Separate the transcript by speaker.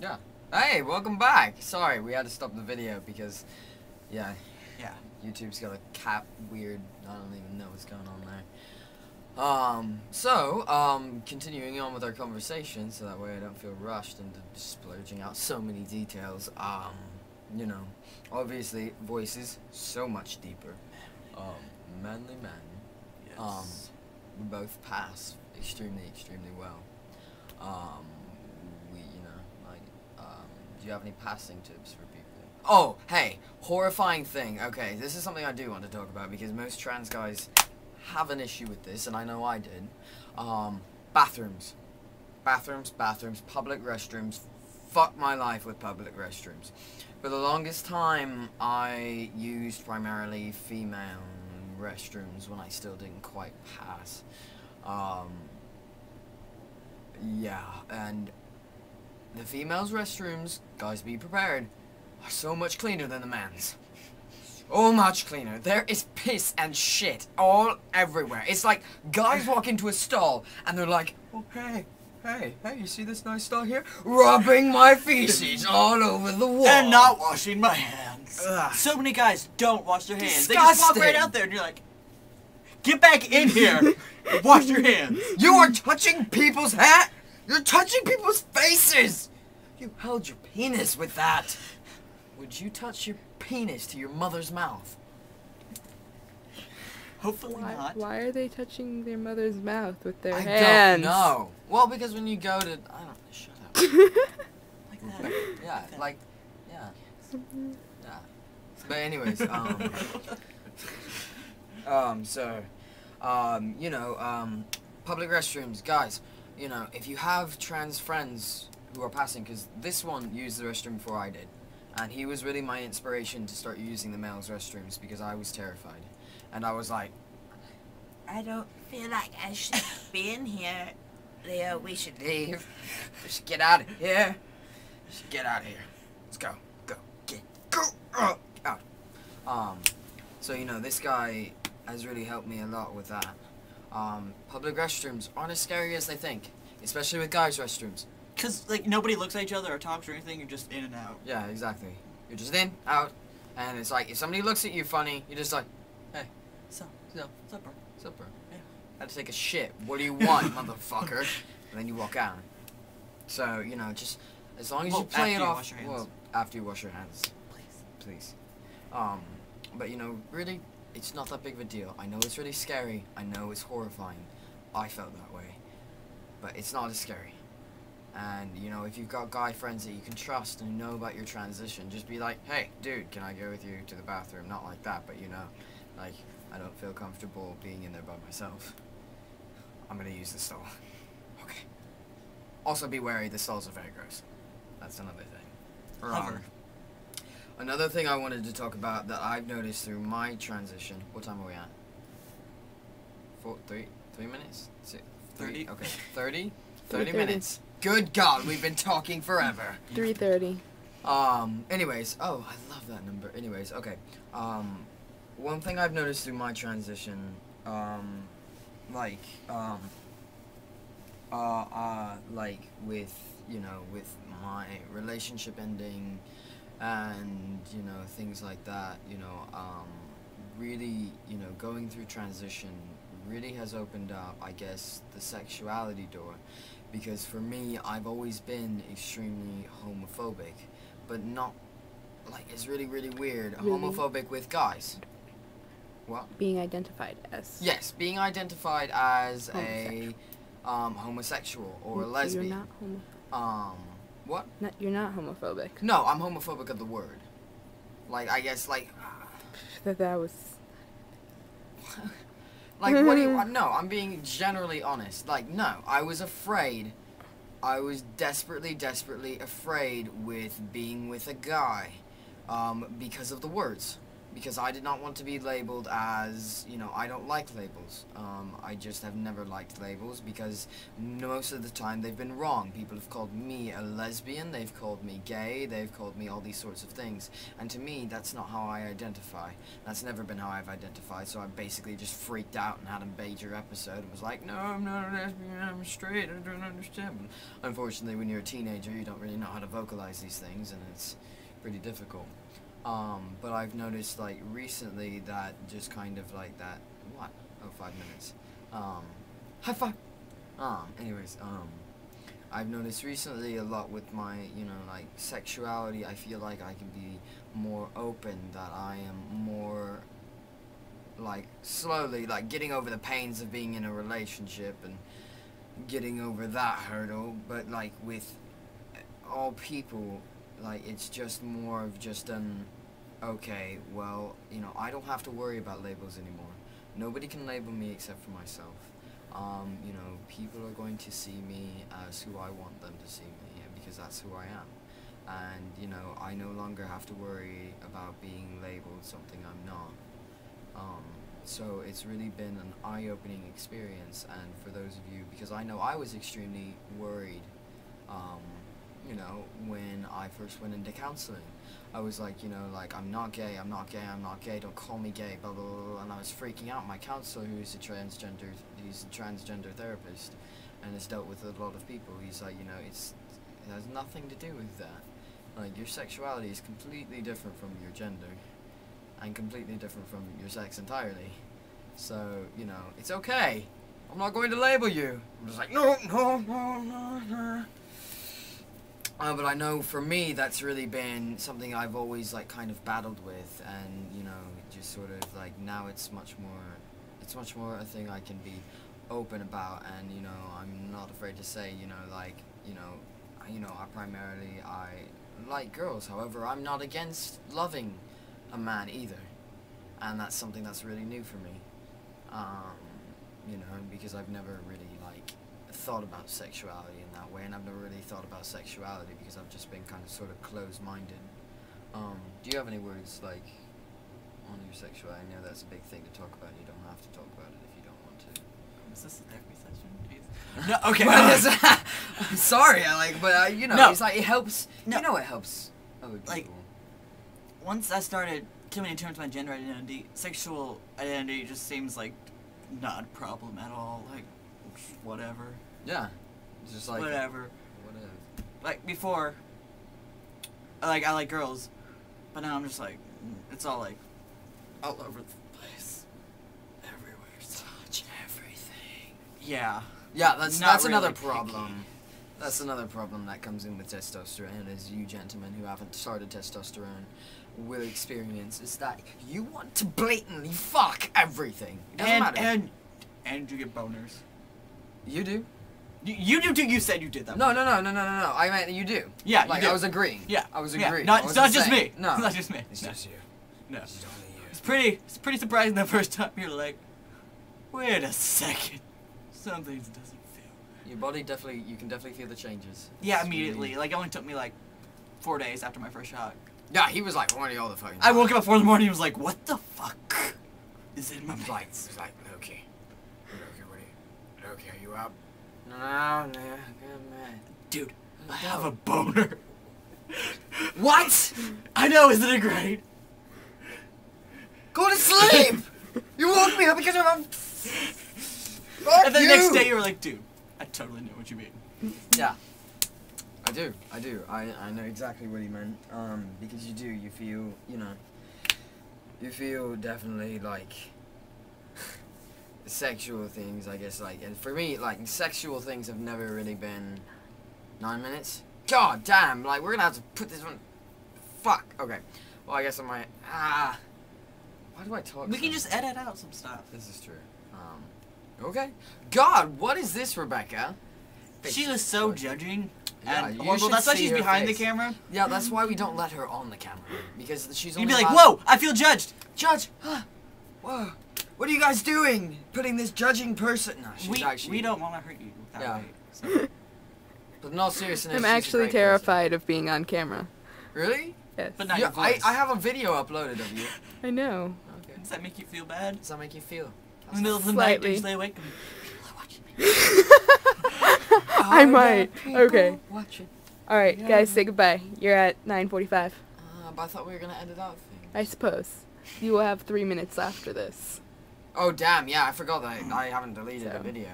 Speaker 1: Yeah. Hey, welcome back. Sorry, we had to stop the video because, yeah, YouTube's got a cat weird. I don't even know what's going on there. Continuing on with our conversation, so that way I don't feel rushed into splurging out so many details. You know, obviously, voices so much deeper. Manly man.
Speaker 2: Yes.
Speaker 1: We both pass extremely well. Do you have any passing tips for people? Oh, hey, horrifying thing. Okay, this is something I do want to talk about because most trans guys have an issue with this, and I know I did. Bathrooms. Bathrooms, public restrooms. Fuck my life with public restrooms. For the longest time, I used primarily female restrooms when I still didn't quite pass. Yeah, and the females' restrooms, guys be prepared, are so much cleaner than the men's. So much cleaner. There is piss and shit all everywhere. It's like guys walk into a stall and they're like, oh, hey, you see this nice stall here? Rubbing my feces all over the wall.
Speaker 2: And not washing my hands.
Speaker 1: Ugh.
Speaker 2: So many guys don't wash their hands.
Speaker 1: Disgusting.
Speaker 2: They just walk right out there and you're like, get back in here and wash your hands.
Speaker 1: You are touching people's hat. You're touching people's faces. You held your penis with that. Would you touch your penis to your mother's mouth?
Speaker 2: Hopefully not.
Speaker 3: Why are they touching their mother's mouth with their
Speaker 1: I
Speaker 3: hands?
Speaker 1: don't know. Well, because when you go to... I don't... Shut up.
Speaker 2: Like that.
Speaker 1: Yeah, like... Yeah. Yeah. But anyways, public restrooms, guys, you know, if you have trans friends who are passing, because this one used the restroom before I did, and he was really my inspiration to start using the males' restrooms because I was terrified. And I was like, I don't feel like I should be in here. Leo, we should leave. We should get out of here. We should get out of here. Let's go. Go. Out. So, you know, this guy has really helped me a lot with that. Public restrooms aren't as scary as they think, especially with guys' restrooms.
Speaker 2: Because, like, nobody looks at each other or talks or anything, you're just in and out.
Speaker 1: Yeah, exactly. You're just in, out, and it's like, if somebody looks at you funny, you're just like, hey,
Speaker 2: Supper. Yeah.
Speaker 1: I had to take a shit. What do you want, motherfucker? And then you walk out. So, you know, just, as long as you play it off,
Speaker 2: wash your hands.
Speaker 1: well, after you wash your hands. Please. But, you know, really, it's not that big of a deal. I know it's really scary. I know it's horrifying. I felt that way. But it's not as scary. And, you know, if you've got guy friends that you can trust and know about your transition, just be like, hey, dude, can I go with you to the bathroom? Not like that, but, you know, like, I don't feel comfortable being in there by myself. I'm gonna use the stall. Okay. Also be wary, the stalls are very gross. That's another thing.
Speaker 2: Hover.
Speaker 1: Another thing I wanted to talk about that I've noticed through my transition. What time are we at? 3 minutes?
Speaker 2: 30.
Speaker 1: Okay, 30
Speaker 3: 3:30.
Speaker 1: minutes. Good God, we've been talking forever.
Speaker 3: 3:30.
Speaker 1: Anyways, oh, I love that number. Anyways, okay. One thing I've noticed through my transition, with, you know, with my relationship ending and, you know, things like that, you know, really, you know, going through transition really has opened up, I guess, the sexuality door. Because for me, I've always been extremely homophobic, but not, like, it's really, really weird,
Speaker 3: Really?
Speaker 1: homophobic with guys. What?
Speaker 3: Being identified as.
Speaker 1: Yes, being identified as a homosexual or a lesbian.
Speaker 3: You're not
Speaker 1: What?
Speaker 3: you're not homophobic.
Speaker 1: No, I'm homophobic of the word. Like, I guess, like,
Speaker 3: That was.
Speaker 1: like, what do you want? No, I'm being generally honest. Like, no, I was afraid. I was desperately afraid with being with a guy, because of the words. because I did not want to be labeled as, you know, I don't like labels. I just have never liked labels because most of the time they've been wrong. People have called me a lesbian, they've called me gay, they've called me all these sorts of things. And to me, that's not how I identify. That's never been how I've identified, so I basically just freaked out and had a major episode and was like, no, I'm not a lesbian, I'm straight, I don't understand. But unfortunately, when you're a teenager, you don't really know how to vocalize these things, and it's pretty difficult. But I've noticed, like, recently that just kind of like that, what? Oh, 5 minutes. High five! Anyways, I've noticed recently a lot with my, you know, like, sexuality, I feel like I can be more open, that I am more, like, slowly, like, getting over the pains of being in a relationship and getting over that hurdle, but, like, with all people, like, it's just more of just an, okay, well, you know, I don't have to worry about labels anymore. Nobody can label me except for myself. You know, people are going to see me as who I want them to see me, because that's who I am. And, you know, I no longer have to worry about being labeled something I'm not. So it's really been an eye-opening experience, and for those of you, because I know I was extremely worried, you know, when I first went into counseling. I was like, you know, like, I'm not gay, I'm not gay, I'm not gay, don't call me gay, blah, blah, blah, and I was freaking out. My counselor, he's a transgender therapist, and has dealt with a lot of people, he's like, you know, it has nothing to do with that. Like, your sexuality is completely different from your gender, and completely different from your sex entirely. So, you know, it's okay. I'm not going to label you. I'm just like, no, no, no, no, no. But I know for me that's really been something I've always like kind of battled with, and you know, just sort of like now it's much more a thing I can be open about, and you know, I'm not afraid to say, you know, like, you know, I like girls. However, I'm not against loving a man either, and that's something that's really new for me. You know, because I've never really like thought about sexuality in that way, and I've never really thought about sexuality because I've just been kind of sort of closed-minded. Do you have any words like on your sexuality? I know that's a big thing to talk about, and you don't have to talk about it if you don't want to.
Speaker 2: Is this a therapy session? Jeez. No, okay.
Speaker 1: I'm sorry, but you know,
Speaker 2: No.
Speaker 1: it's like it helps.
Speaker 2: No.
Speaker 1: You know, it helps other people.
Speaker 2: Like, once I started coming in terms with my gender identity, sexual identity just seems like not a problem at all. Like, whatever.
Speaker 1: Yeah, it's just like
Speaker 2: Whatever.
Speaker 1: Whatever.
Speaker 2: Like, before, I like girls, but now I'm just like, it's all like, all over the place. Everywhere.
Speaker 1: Touch everything.
Speaker 2: Yeah.
Speaker 1: Yeah,
Speaker 2: Not
Speaker 1: that's
Speaker 2: really
Speaker 1: another
Speaker 2: picky.
Speaker 1: problem. That's another problem that comes in with testosterone, is you gentlemen who haven't started testosterone will experience, is that you want to blatantly fuck everything. It doesn't matter.
Speaker 2: And you get boners.
Speaker 1: You do?
Speaker 2: You do too. You said you did that.
Speaker 1: No. I meant you do.
Speaker 2: Yeah,
Speaker 1: like
Speaker 2: you do.
Speaker 1: I was agreeing.
Speaker 2: Yeah.
Speaker 1: I was
Speaker 2: Yeah.
Speaker 1: agreeing.
Speaker 2: Not,
Speaker 1: I
Speaker 2: it's
Speaker 1: wasn't
Speaker 2: not just me.
Speaker 1: saying- No.
Speaker 2: It's not just me.
Speaker 1: It's
Speaker 2: No.
Speaker 1: just you.
Speaker 2: No.
Speaker 1: It's only you.
Speaker 2: It's pretty surprising the first time you're like, wait a second. Something doesn't feel.
Speaker 1: Your body definitely, you can definitely feel the changes.
Speaker 2: Yeah,
Speaker 1: It's
Speaker 2: immediately.
Speaker 1: really-
Speaker 2: Like, it only took me like 4 days after my first shot.
Speaker 1: Yeah, he was like horny all the fucking
Speaker 2: I
Speaker 1: time.
Speaker 2: woke up at 4 in the morning and was like, what the fuck is in my
Speaker 1: Like,
Speaker 2: pants?
Speaker 1: it's like, Loki, are you up? No, good man.
Speaker 2: Dude, I have a boner.
Speaker 1: What?
Speaker 2: I know, isn't it great?
Speaker 1: Go to sleep! You woke me up because of a... Fuck
Speaker 2: And then
Speaker 1: you!
Speaker 2: the next day you were like, dude, I totally know what you mean.
Speaker 1: Yeah. I do. I know exactly what he meant. Because you do. You feel, you know... You feel definitely, like... sexual things, I guess, like... And for me, like, sexual things have never really been... 9 minutes? God damn! Like, we're gonna have to put this one... Fuck! Okay. Well, I guess I might... Why do I talk
Speaker 2: We
Speaker 1: so
Speaker 2: can just edit out some stuff.
Speaker 1: This is true. Okay. God, what is this, Rebecca?
Speaker 2: She was so judging
Speaker 1: Yeah,
Speaker 2: and
Speaker 1: you
Speaker 2: horrible.
Speaker 1: should
Speaker 2: That's why
Speaker 1: see
Speaker 2: she's
Speaker 1: her
Speaker 2: behind
Speaker 1: face.
Speaker 2: the camera.
Speaker 1: Yeah, that's why we don't let her on the camera. Because she's
Speaker 2: You'd
Speaker 1: only
Speaker 2: be like,
Speaker 1: allowed-
Speaker 2: whoa, I feel judged.
Speaker 1: Judge! Whoa. What are you guys doing? Putting this judging person... No, she's
Speaker 2: We
Speaker 1: actually...
Speaker 2: don't want to hurt you that
Speaker 1: Yeah.
Speaker 2: way. So.
Speaker 1: But in all seriousness,
Speaker 3: I'm
Speaker 1: she's a
Speaker 3: actually
Speaker 1: great person.
Speaker 3: terrified of being on camera.
Speaker 1: Really?
Speaker 3: Yes.
Speaker 2: But not
Speaker 1: Yeah,
Speaker 2: your voice.
Speaker 1: I have a video uploaded of you.
Speaker 3: I know.
Speaker 1: Okay.
Speaker 2: Does that make you feel bad?
Speaker 1: Does that make you feel?
Speaker 2: In the middle of the night, do
Speaker 3: Slightly.
Speaker 2: you stay awake?
Speaker 3: I might. Okay.
Speaker 1: Watching.
Speaker 3: All right,
Speaker 1: Yeah.
Speaker 3: guys, say goodbye. You're at 9:45.
Speaker 1: But I thought we were gonna end it out.
Speaker 3: I suppose. You will have 3 minutes after this.
Speaker 1: Oh damn! Yeah, I forgot that I haven't deleted the
Speaker 3: So.
Speaker 1: video.